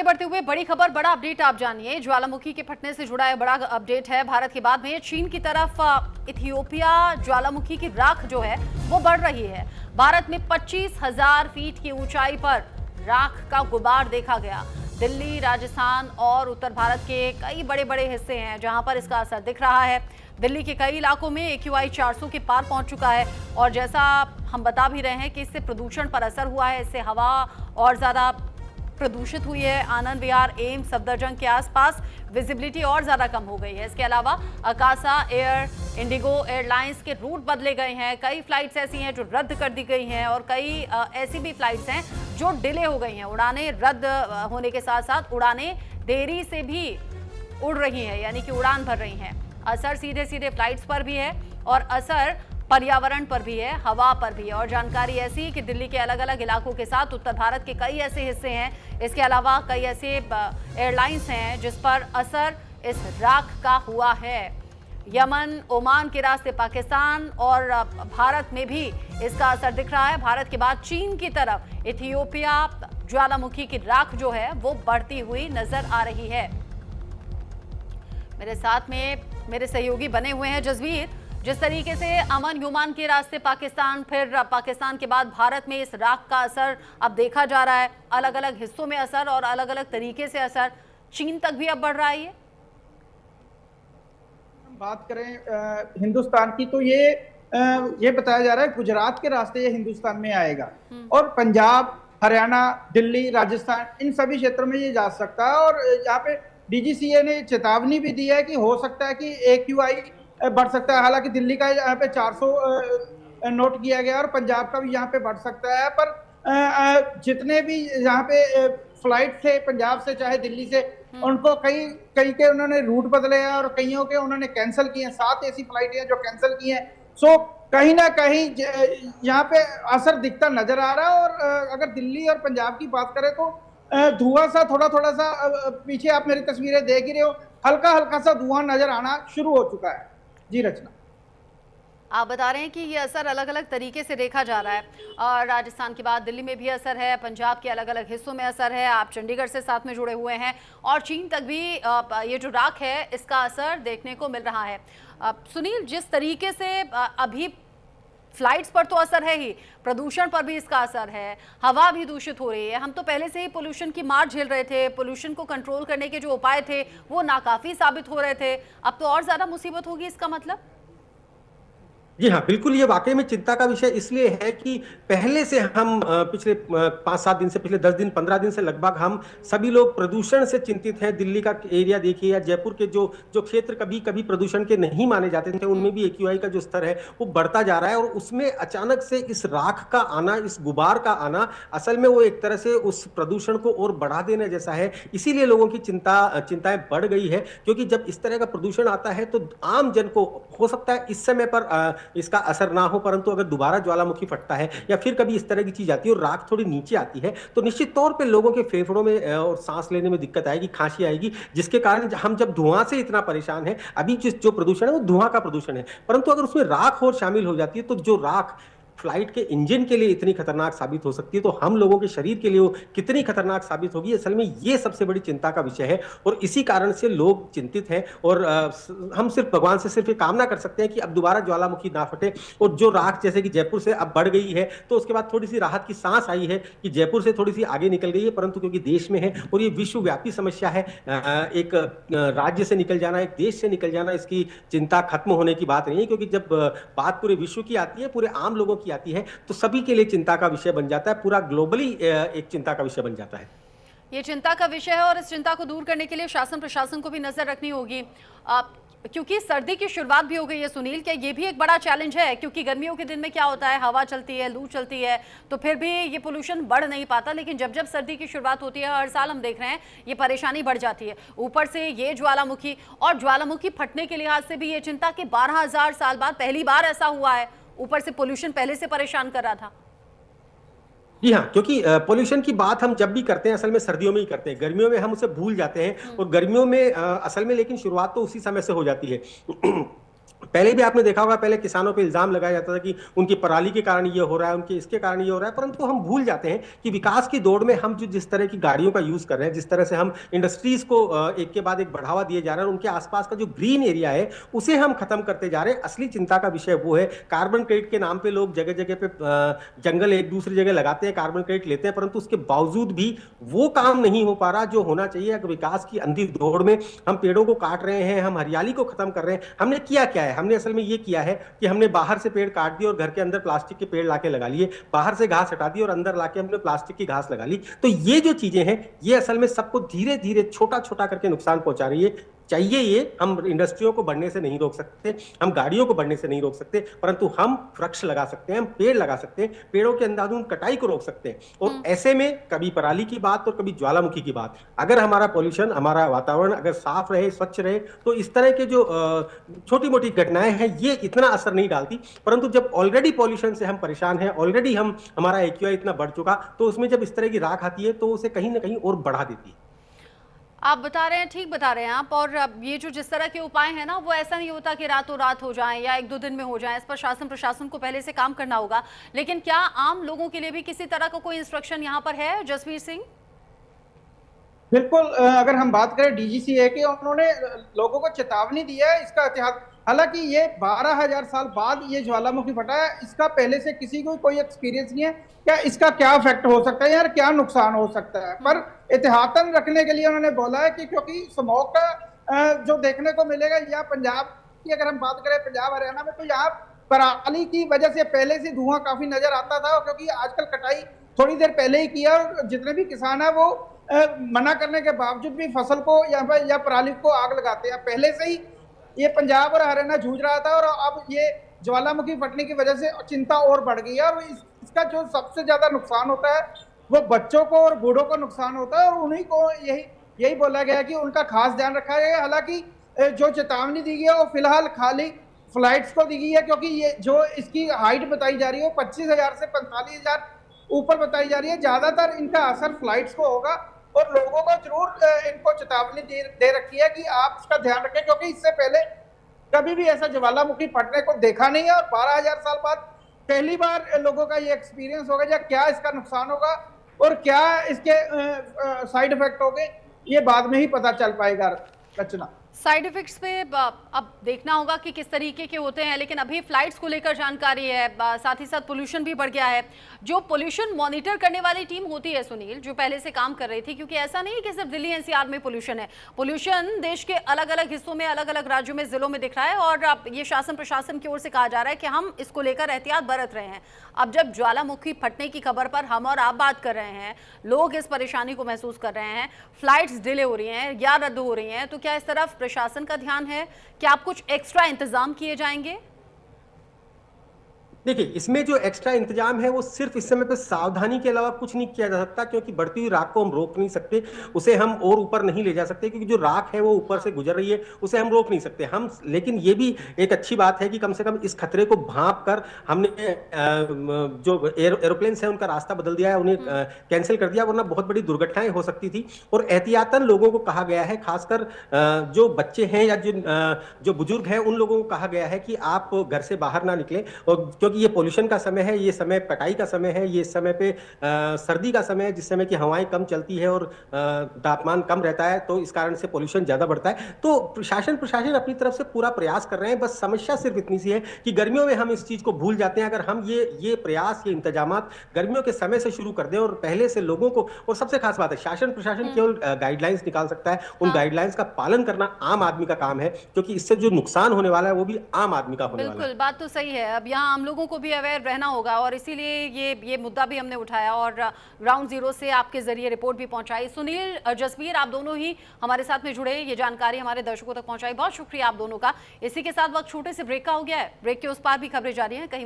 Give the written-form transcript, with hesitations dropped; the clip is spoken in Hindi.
बढ़ते हुए बड़ी खबर, बड़ा अपडेट आप जानिए। ज्वालामुखी के फटने से जुड़ा है बड़ा अपडेट है। भारत के बाद में चीन की तरफ इथियोपिया ज्वालामुखी की राख जो है वो बढ़ रही है। भारत में 25,000 फीट की ऊंचाई पर राख का गुबार देखा गया। दिल्ली, राजस्थान और उत्तर भारत के कई बड़े बड़े हिस्से हैं जहां पर इसका असर दिख रहा है। दिल्ली के कई इलाकों में AQI 400 के पार पहुंच चुका है और जैसा हम बता भी रहे हैं कि इससे प्रदूषण पर असर हुआ है। इससे हवा और ज्यादा प्रदूषित हुई है। आनंद विहार, एम्स, सफदरजंग के आसपास विजिबिलिटी और ज्यादा कम हो गई है। इसके अलावा अकासा एयर, इंडिगो एयरलाइंस के रूट बदले गए हैं। कई फ्लाइट्स ऐसी हैं जो रद्द कर दी गई हैं और कई ऐसी भी फ्लाइट्स हैं जो डिले हो गई हैं। उड़ानें रद्द होने के साथ साथ उड़ानें देरी से भी उड़ रही हैं, यानी कि उड़ान भर रही हैं। असर सीधे सीधे फ्लाइट्स पर भी है और असर पर्यावरण पर भी है, हवा पर भी है। और जानकारी ऐसी कि दिल्ली के अलग अलग इलाकों के साथ उत्तर भारत के कई ऐसे हिस्से हैं, इसके अलावा कई ऐसे एयरलाइंस हैं जिस पर असर इस राख का हुआ है। यमन, ओमान के रास्ते पाकिस्तान और भारत में भी इसका असर दिख रहा है। भारत के बाद चीन की तरफ इथियोपिया ज्वालामुखी की राख जो है वो बढ़ती हुई नजर आ रही है। मेरे साथ में मेरे सहयोगी बने हुए हैं जसवीर। जिस तरीके से अमन युमान के रास्ते पाकिस्तान, फिर पाकिस्तान के बाद भारत में इस राख का असर अब देखा जा रहा है, अलग अलग हिस्सों में असर और अलग अलग तरीके से असर चीन तक भी अब बढ़ रहा है। हम बात करें हिंदुस्तान की तो ये बताया जा रहा है गुजरात के रास्ते ये हिंदुस्तान में आएगा और पंजाब, हरियाणा, दिल्ली, राजस्थान इन सभी क्षेत्रों में ये जा सकता है। और यहाँ पे DGCA ने चेतावनी भी दी है कि हो सकता है कि AQI बढ़ सकता है। हालांकि दिल्ली का यहाँ पे 400 नोट किया गया और पंजाब का भी यहाँ पे बढ़ सकता है। पर जितने भी यहाँ पे फ्लाइट थे पंजाब से चाहे दिल्ली से, उनको कई के उन्होंने रूट बदले हैं और कईयों के उन्होंने कैंसिल किए हैं। 7 ऐसी फ्लाइटें हैं जो कैंसिल की हैं। सो कहीं ना कहीं यहाँ पे असर दिखता नजर आ रहा है। और अगर दिल्ली और पंजाब की बात करें तो धुआं सा थोड़ा सा पीछे आप मेरी तस्वीरें देख ही रहे हो, हल्का हल्का सा धुआं नजर आना शुरू हो चुका है। जी रचना, आप बता रहे हैं कि ये असर अलग अलग तरीके से देखा जा रहा है और राजस्थान के बाद दिल्ली में भी असर है, पंजाब के अलग अलग हिस्सों में असर है। आप चंडीगढ़ से साथ में जुड़े हुए हैं और चीन तक भी ये जो राख है इसका असर देखने को मिल रहा है। सुनील, जिस तरीके से अभी फ्लाइट्स पर तो असर है ही, प्रदूषण पर भी इसका असर है, हवा भी दूषित हो रही है। हम तो पहले से ही पोल्यूशन की मार झेल रहे थे, पोल्यूशन को कंट्रोल करने के जो उपाय थे वो नाकाफी साबित हो रहे थे, अब तो और ज्यादा मुसीबत होगी इसका मतलब। जी हाँ, बिल्कुल। ये वाकई में चिंता का विषय इसलिए है कि पहले से हम पिछले 5-7 दिन से, पिछले 10 दिन 15 दिन से लगभग हम सभी लोग प्रदूषण से चिंतित हैं। दिल्ली का एरिया देखिए या जयपुर के जो क्षेत्र कभी कभी प्रदूषण के नहीं माने जाते थे, उनमें भी AQI का जो स्तर है वो बढ़ता जा रहा है। और उसमें अचानक से इस राख का आना, इस गुबार का आना, असल में वो एक तरह से उस प्रदूषण को और बढ़ा देने जैसा है। इसीलिए लोगों की चिंताएं बढ़ गई है, क्योंकि जब इस तरह का प्रदूषण आता है तो आम जन को हो सकता है इस समय पर इसका असर ना हो, परंतु अगर दोबारा ज्वालामुखी फटता है या फिर कभी इस तरह की चीज आती है और राख थोड़ी नीचे आती है तो निश्चित तौर पे लोगों के फेफड़ों में और सांस लेने में दिक्कत आएगी, खांसी आएगी, जिसके कारण हम जब धुआं से इतना परेशान है, अभी जो प्रदूषण है वो धुआं का प्रदूषण है, परंतु अगर उसमें राख और शामिल हो जाती है तो जो राख फ्लाइट के इंजन के लिए इतनी खतरनाक साबित हो सकती है तो हम लोगों के शरीर के लिए वो कितनी खतरनाक साबित होगी। असल में ये सबसे बड़ी चिंता का विषय है और इसी कारण से लोग चिंतित हैं। और हम सिर्फ भगवान से सिर्फ ये कामना कर सकते हैं कि अब दोबारा ज्वालामुखी ना फटे। और जो राख जैसे कि जयपुर से अब बढ़ गई है तो उसके बाद थोड़ी सी राहत की सांस आई है कि जयपुर से थोड़ी सी आगे निकल गई है, परंतु क्योंकि देश में है और ये विश्वव्यापी समस्या है, एक राज्य से निकल जाना, एक देश से निकल जाना, इसकी चिंता खत्म होने की बात नहीं है। क्योंकि जब बात पूरे विश्व की आती है, पूरे आम लोगों की आती है, तो सभी के लिए चिंता का विषय बन जाता है, पूरा ग्लोबली एक चिंता का विषय बन जाता है। ये चिंता का विषय है और इस चिंता को दूर करने के लिए शासन प्रशासन को भी नजर रखनी होगी, क्योंकि सर्दी की शुरुआत भी हो गई है। सुनील, क्या ये भी एक बड़ा चैलेंज है? क्योंकि गर्मियों के दिन में क्या होता है, हवा चलती है, लू चलती है, तो फिर भी ये पोल्यूशन बढ़ नहीं पाता, लेकिन जब जब सर्दी की शुरुआत होती है, हर साल हम देख रहे हैं, ये परेशानी बढ़ जाती है। ऊपर से ये ज्वालामुखी, और ज्वालामुखी फटने के लिहाज से भी ये चिंता कि 12,000 साल बाद पहली बार ऐसा हुआ है। ऊपर से पोल्यूशन पहले से परेशान कर रहा था। जी हाँ, क्योंकि पोल्यूशन की बात हम जब भी करते हैं असल में सर्दियों में ही करते हैं, गर्मियों में हम उसे भूल जाते हैं। और गर्मियों में असल में लेकिन शुरुआत तो उसी समय से हो जाती है। पहले भी आपने देखा होगा, पहले किसानों पे इल्जाम लगाया जाता था कि उनकी पराली के कारण ये हो रहा है, उनके इसके कारण ये हो रहा है, परंतु हम भूल जाते हैं कि विकास की दौड़ में हम जो जिस तरह की गाड़ियों का यूज कर रहे हैं, जिस तरह से हम इंडस्ट्रीज को एक के बाद एक बढ़ावा दिए जा रहे हैं, उनके आसपास का जो ग्रीन एरिया है उसे हम खत्म करते जा रहे हैं। असली चिंता का विषय वो है, कार्बन क्रेडिट के नाम पे लोग जगह जगह पे जंगल एक दूसरी जगह लगाते हैं, कार्बन क्रेडिट लेते हैं, परंतु उसके बावजूद भी वो काम नहीं हो पा रहा जो होना चाहिए। अगर विकास की अंधी दौड़ में हम पेड़ों को काट रहे हैं, हम हरियाली को खत्म कर रहे हैं। हमने किया क्या है? हमने असल में ये किया है कि हमने बाहर से पेड़ काट दिए और घर के अंदर प्लास्टिक के पेड़ लाके लगा लिए, बाहर से घास हटा दी और अंदर लाके हमने प्लास्टिक की घास लगा ली। तो ये जो चीजें हैं, ये असल में सबको धीरे धीरे छोटा छोटा करके नुकसान पहुंचा रही है। चाहिए ये, हम इंडस्ट्रियों को बढ़ने से नहीं रोक सकते, हम गाड़ियों को बढ़ने से नहीं रोक सकते, परंतु हम वृक्ष लगा सकते हैं, हम पेड़ लगा सकते हैं, पेड़ों के अंधाधुंध कटाई को रोक सकते हैं। और ऐसे में कभी पराली की बात और कभी ज्वालामुखी की बात, अगर हमारा पॉल्यूशन, हमारा वातावरण अगर साफ रहे, स्वच्छ रहे, तो इस तरह के जो छोटी मोटी घटनाएं हैं ये इतना असर नहीं डालती। परंतु जब ऑलरेडी पॉल्यूशन से हम परेशान हैं, ऑलरेडी हमारा AQI इतना बढ़ चुका, तो उसमें जब इस तरह की राख आती है तो उसे कहीं ना कहीं और बढ़ा देती है। आप बता रहे हैं, ठीक बता रहे हैं आप। और अब ये जो जिस तरह के उपाय हैं ना, वो ऐसा नहीं होता कि रातों रात हो जाएं या 1-2 दिन में हो जाएं। इस पर शासन प्रशासन को पहले से काम करना होगा। लेकिन क्या आम लोगों के लिए भी किसी तरह का कोई इंस्ट्रक्शन यहाँ पर है, जसवीर सिंह? बिल्कुल, अगर हम बात करें DGCA की, उन्होंने लोगों को चेतावनी दी है इसका इतिहास। हालांकि ये 12,000 साल बाद ये ज्वालामुखी फटा है, इसका पहले से किसी को कोई एक्सपीरियंस नहीं है क्या इसका क्या इफेक्ट हो सकता है यार, क्या नुकसान हो सकता है। पर एहतियातन रखने के लिए उन्होंने बोला है कि क्योंकि स्मोक का जो देखने को मिलेगा, या पंजाब की अगर हम बात करें, पंजाब हरियाणा में, तो यहाँ पराली की वजह से पहले से धुआं काफी नजर आता था, क्योंकि आजकल कटाई थोड़ी देर पहले ही किया और जितने भी किसान है वो मना करने के बावजूद भी फसल को या पराली को आग लगाते हैं। पहले से ही ये पंजाब और हरियाणा जूझ रहा था और अब ये ज्वालामुखी फटने की वजह से चिंता और बढ़ गई है। और इसका जो सबसे ज्यादा नुकसान होता है वो बच्चों को और बूढ़ों को नुकसान होता है, और उन्हीं को यही बोला गया कि उनका खास ध्यान रखा गया। हालांकि जो चेतावनी दी गई है वो फिलहाल खाली फ्लाइट्स को दी गई है, क्योंकि ये जो इसकी हाइट बताई जा रही है वो 25,000 से 45,000 ऊपर बताई जा रही है। ज्यादातर इनका असर फ्लाइट्स को होगा और लोगों को जरूर इनको चेतावनी दे रखी है कि आप इसका ध्यान रखें, क्योंकि इससे पहले कभी भी ऐसा ज्वालामुखी फटने को देखा नहीं है। और 12,000 साल बाद पहली बार लोगों का ये एक्सपीरियंस होगा, या क्या इसका नुकसान होगा और क्या इसके साइड इफेक्ट होंगे, ये बाद में ही पता चल पाएगा। रचना, साइड इफेक्ट्स पे अब देखना होगा कि किस तरीके के होते हैं, लेकिन अभी फ्लाइट्स को लेकर जानकारी है, साथ ही साथ पोल्यूशन भी बढ़ गया है। जो पोल्यूशन मॉनिटर करने वाली टीम होती है सुनील, जो पहले से काम कर रही थी, क्योंकि ऐसा नहीं है कि सिर्फ दिल्ली NCR में पोल्यूशन है, पोल्यूशन देश के अलग अलग हिस्सों में, अलग अलग राज्यों में, जिलों में दिख रहा है। और अब ये शासन प्रशासन की ओर से कहा जा रहा है कि हम इसको लेकर एहतियात बरत रहे हैं। अब जब ज्वालामुखी फटने की खबर पर हम और आप बात कर रहे हैं, लोग इस परेशानी को महसूस कर रहे हैं, फ्लाइट्स डिले हो रही हैं या रद्द हो रही हैं, तो क्या इस तरफ प्रशासन का ध्यान है? क्या आप कुछ एक्स्ट्रा इंतजाम किए जाएंगे? देखिए, इसमें जो एक्स्ट्रा इंतजाम है वो सिर्फ इस समय पे सावधानी के अलावा कुछ नहीं किया जा सकता, क्योंकि बढ़ती हुई राख को हम रोक नहीं सकते, उसे हम और ऊपर नहीं ले जा सकते, क्योंकि जो राख है वो ऊपर से गुजर रही है, उसे हम रोक नहीं सकते हम। लेकिन ये भी एक अच्छी बात है कि कम से कम इस खतरे को भांप कर हमने जो एरोप्लेन्स हैं उनका रास्ता बदल दिया है, उन्हें कैंसिल कर दिया, वरना बहुत बड़ी दुर्घटनाएं हो सकती थी। और एहतियातन लोगों को कहा गया है, खासकर जो बच्चे हैं या जो बुजुर्ग हैं, उन लोगों को कहा गया है कि आप घर से बाहर ना निकलें, और क्योंकि ये पोल्यूशन का समय है, ये समय कटाई का समय है, ये समय पे सर्दी का समय है, जिस समय की हवाएं कम चलती है और तापमान कम रहता है, तो इस कारण से पोल्यूशन ज्यादा बढ़ता है। तो प्रशासन अपनी तरफ से पूरा प्रयास कर रहे हैं। बस समस्या सिर्फ इतनी सी है कि गर्मियों में हम इस चीज को भूल जाते हैं। अगर हम ये प्रयास, ये इंतजामात गर्मियों के समय से शुरू कर दें और पहले से लोगों को, और सबसे खास बात है, शासन प्रशासन केवल गाइडलाइंस निकाल सकता है, उन गाइडलाइंस का पालन करना आम आदमी का काम है, क्योंकि इससे जो नुकसान होने वाला है वो भी आम आदमी का होने वाला है। बिल्कुल, बात तो सही है। अब यहाँ आम लोगों को भी अवेयर रहना होगा, और इसीलिए ये मुद्दा भी हमने उठाया और ग्राउंड जीरो से आपके जरिए रिपोर्ट भी पहुंचाई। सुनील, जसवीर, आप दोनों ही हमारे साथ में जुड़े, ये जानकारी हमारे दर्शकों तक पहुंचाई, बहुत शुक्रिया आप दोनों का। इसी के साथ वक्त छोटे से ब्रेक का हो गया है। ब्रेक के उस पार भी खबरें जारी हैं, कहीं